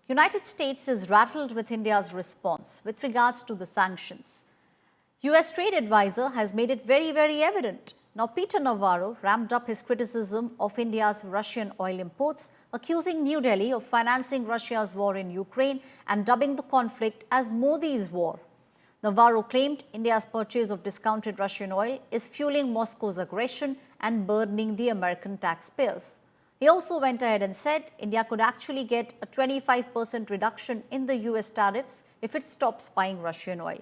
United States is rattled with India's response with regards to the sanctions. US trade advisor has made it very evident. Now Peter Navarro ramped up his criticism of India's Russian oil imports, accusing New Delhi of financing Russia's war in Ukraine and dubbing the conflict as Modi's war. Navarro claimed India's purchase of discounted Russian oil is fueling Moscow's aggression and burdening the American taxpayers. He also went ahead and said India could actually get a 25% reduction in the US tariffs if it stops buying Russian oil.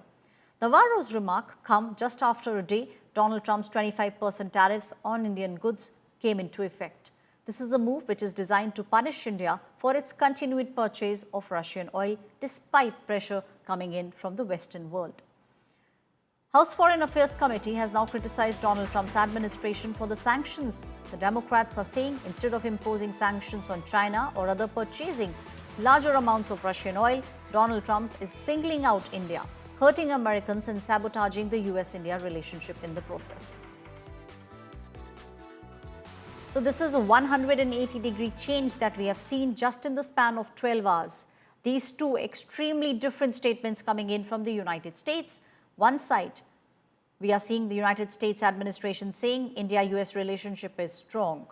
Navarro's remark come just after a day Donald Trump's 25% tariffs on Indian goods came into effect. This is a move which is designed to punish India for its continued purchase of Russian oil despite pressure coming in from the Western world. House Foreign Affairs Committee has now criticized Donald Trump's administration for the sanctions. The Democrats are saying instead of imposing sanctions on China or other purchasing larger amounts of Russian oil, Donald Trump is singling out India, hurting Americans and sabotaging the US-India relationship in the process. So this is a 180-degree change that we have seen just in the span of 12 hours. These two extremely different statements coming in from the United States. One side, we are seeing the United States administration saying India-US relationship is strong.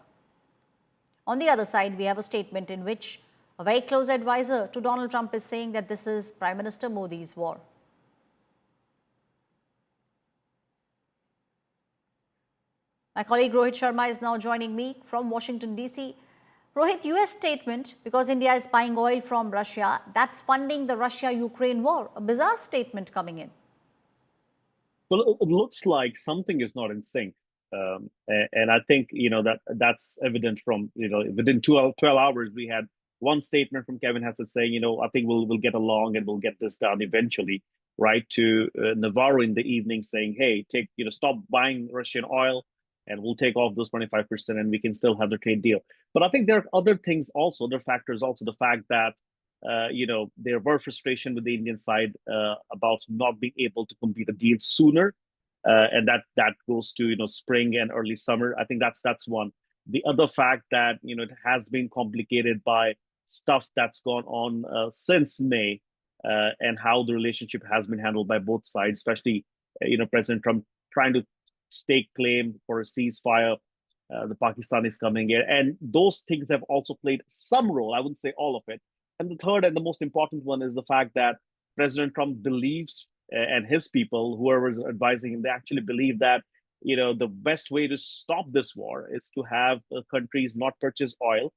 On the other side, we have a statement in which a very close advisor to Donald Trump is saying that this is Prime Minister Modi's war. My colleague Rohit Sharma is now joining me from Washington, D.C. Rohit, US statement, because India is buying oil from Russia, that's funding the Russia-Ukraine war. A bizarre statement coming in. Well, it looks like something is not in sync. And I think, that's evident from, within 12 hours, we had one statement from Kevin Hassett saying, I think we'll get along and we'll get this done eventually, right? To Navarro in the evening saying, hey, stop buying Russian oil and we'll take off those 25% and we can still have the trade deal. But I think there are other things also, other factors also, the fact that there were frustration with the Indian side about not being able to complete a deal sooner, and that goes to spring and early summer. I think that's one. The other fact that it has been complicated by stuff that's gone on since May, and how the relationship has been handled by both sides, especially President Trump trying to stake claim for a ceasefire. The Pakistanis coming in, and those things have also played some role. I wouldn't say all of it. And the third and the most important one is the fact that President Trump believes, and his people, whoever is advising him, they actually believe that the best way to stop this war is to have countries not purchase oil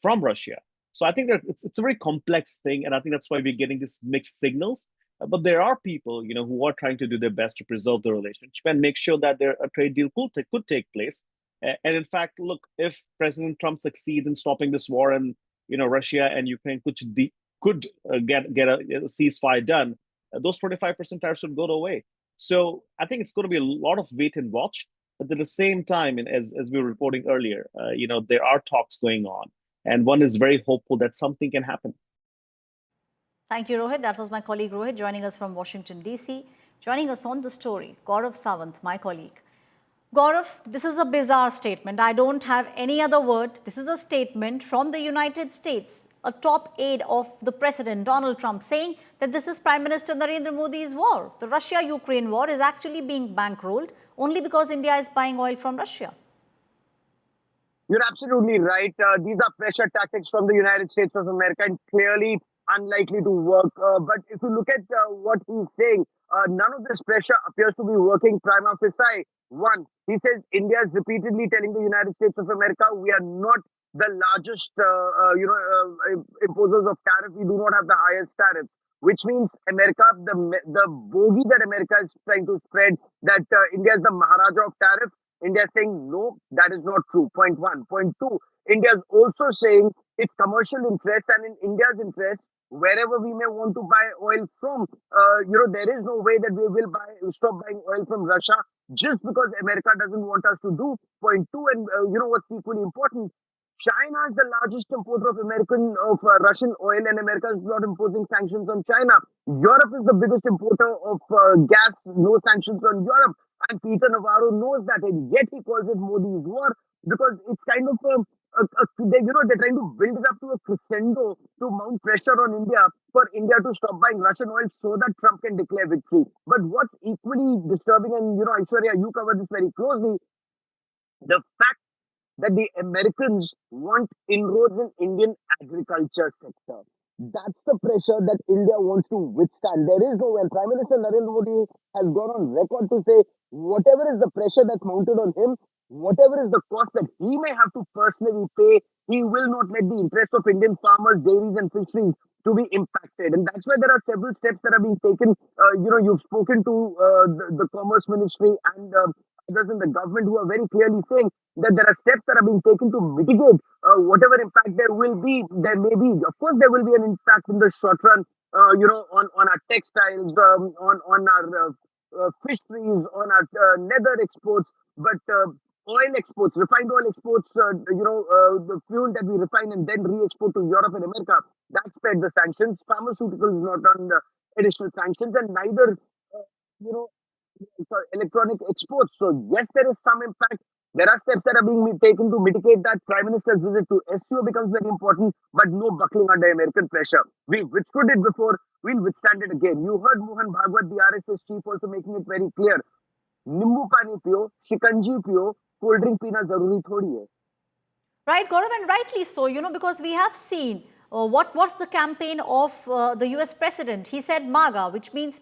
from Russia. So I think that it's a very complex thing, and I think that's why we're getting these mixed signals. But there are people, who are trying to do their best to preserve the relationship and make sure that a trade deal could take place. And in fact, look, if President Trump succeeds in stopping this war and Russia and Ukraine could get a ceasefire done, those 25% tariffs would go away. So I think it's going to be a lot of wait and watch. But at the same time, and as we were reporting earlier, there are talks going on, and one is very hopeful that something can happen. Thank you, Rohit. That was my colleague Rohit joining us from Washington, D.C. Joining us on the story, Gaurav Sawant, my colleague. Gaurav, this is a bizarre statement. I don't have any other word. This is a statement from the United States, a top aide of the President, Donald Trump, saying that this is Prime Minister Narendra Modi's war. The Russia-Ukraine war is actually being bankrolled only because India is buying oil from Russia. You're absolutely right. These are pressure tactics from the United States of America and clearly unlikely to work. But if you look at what he's saying, none of this pressure appears to be working prima facie. One, he says India is repeatedly telling the United States of America, we are not the largest, imposers of tariff. We do not have the highest tariffs, which means America, the bogey that America is trying to spread, that India is the Maharaja of tariff. India is saying, no, that is not true. Point one. Point two, India is also saying its commercial interests and in India's interest, wherever we may want to buy oil from, there is no way that we will stop buying oil from Russia just because America doesn't want us to do. Point two, and what's equally important, China is the largest importer of Russian oil, and America is not imposing sanctions on China. Europe is the biggest importer of gas, no sanctions on Europe. And Peter Navarro knows that, and yet he calls it Modi's war because it's kind of they're trying to build it up to a crescendo to mount pressure on India for India to stop buying Russian oil so that Trump can declare victory. But what's equally disturbing, and Aishwarya, you cover this very closely, the fact that the Americans want inroads in Indian agriculture sector. That's the pressure that India wants to withstand. There is no way. Prime Minister Narendra Modi has gone on record to say whatever is the pressure that's mounted on him, whatever is the cost that he may have to personally pay, he will not let the interests of Indian farmers, dairies, and fisheries to be impacted. And that's why there are several steps that are being taken. You've spoken to the Commerce Ministry and others in the government who are very clearly saying that there are steps that are being taken to mitigate whatever impact there will be. There may be, of course, there will be an impact in the short run. On our textiles, on our fisheries, on our leather exports, but oil exports, refined oil exports, the fuel that we refine and then re-export to Europe and America, that spared the sanctions. Pharmaceuticals not on the additional sanctions, and neither, you know, electronic exports. So yes, there is some impact. There are steps that are being taken to mitigate that. Prime Minister's visit to SCO becomes very important, but no buckling under American pressure. We've withstood it before, we'll withstand it again. You heard Mohan Bhagwat, the RSS chief, also making it very clear. Nimbu pani piyo, shikanji piyo, cold drink pina zaruri thodi hai. Right, Gaurav, and rightly so, because we have seen what was the campaign of the US president. He said MAGA, which means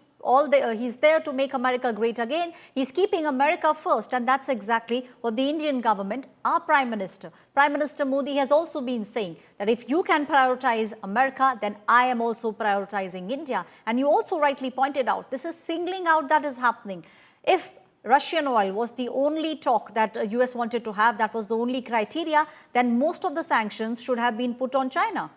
he's there to make America great again. He's keeping America first, and that's exactly what the Indian government, our Prime Minister Modi, has also been saying, that if you can prioritize America, then I am also prioritizing India. And you also rightly pointed out, this is singling out that is happening. If Russian oil was the only talk that US wanted to have, that was the only criteria, then most of the sanctions should have been put on China.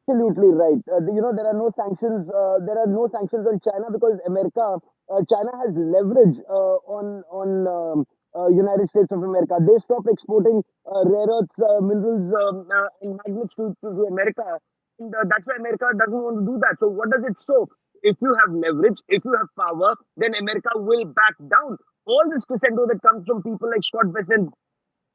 Absolutely right. There are no sanctions. There are no sanctions on China because China has leverage on United States of America. They stopped exporting rare earths, minerals, and magnets to America, and that's why America doesn't want to do that. So what does it show? If you have leverage, if you have power, then America will back down. All this crescendo that comes from people like Scott Bessent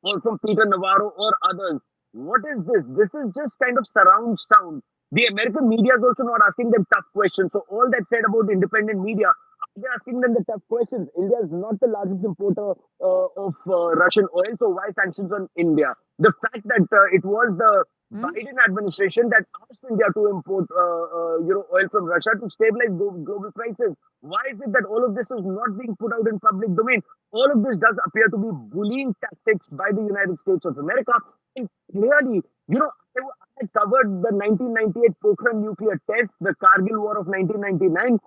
or from Peter Navarro or others. What is this? This is just kind of surround sound. The American media is also not asking them tough questions. So all that said about independent media, they're asking them the tough questions. India is not the largest importer of Russian oil, so why sanctions on India? The fact that it was the Biden administration that asked India to import oil from Russia to stabilize global prices. Why is it that all of this is not being put out in public domain? All of this does appear to be bullying tactics by the United States of America. And clearly, I covered the 1998 Pokhran nuclear test, the Kargil War of 1999.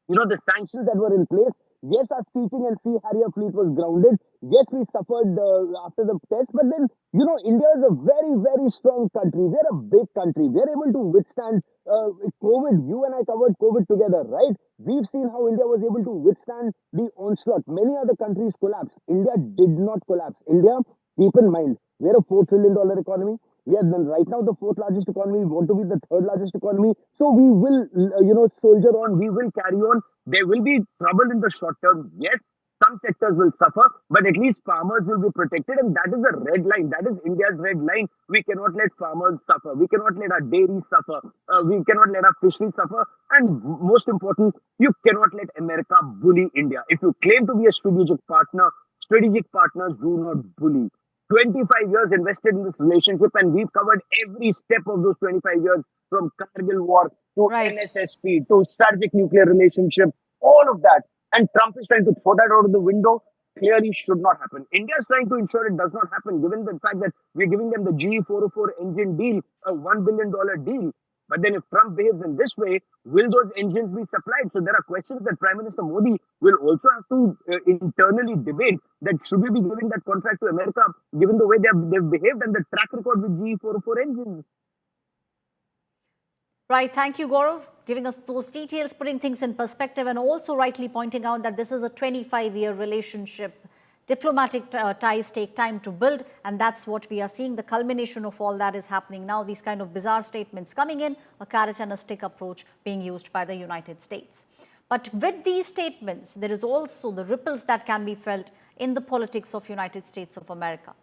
The sanctions that were in place. Yes, our Seeking and Sea Harrier fleet was grounded. Yes, we suffered after the test. But then, India is a very, very strong country. We're a big country. We're able to withstand COVID. You and I covered COVID together, right? We've seen how India was able to withstand the onslaught. Many other countries collapsed. India did not collapse. India, keep in mind, we're a $4 trillion economy. We are right now the fourth largest economy. We want to be the third largest economy. So we will, soldier on. We will carry on. There will be trouble in the short term. Yes, some sectors will suffer, but at least farmers will be protected. And that is a red line. That is India's red line. We cannot let farmers suffer. We cannot let our dairies suffer. We cannot let our fisheries suffer. And most important, you cannot let America bully India. If you claim to be a strategic partners do not bully. 25 years invested in this relationship, and we've covered every step of those 25 years, from Kargil War to NSSP to strategic nuclear relationship, all of that. And Trump is trying to throw that out of the window. Clearly should not happen. India is trying to ensure it does not happen, given the fact that we're giving them the GE 404 engine deal, a $1 billion deal. But then if Trump behaves in this way, will those engines be supplied? So there are questions that Prime Minister Modi will also have to internally debate, that should we be giving that contract to America, given the way they've behaved and the track record with GE 404 engines. Right. Thank you, Gaurav, giving us those details, putting things in perspective, and also rightly pointing out that this is a 25-year relationship. Diplomatic ties take time to build, and that's what we are seeing. The culmination of all that is happening now. These kind of bizarre statements coming in, a carrot and a stick approach being used by the United States. But with these statements, there is also the ripples that can be felt in the politics of United States of America.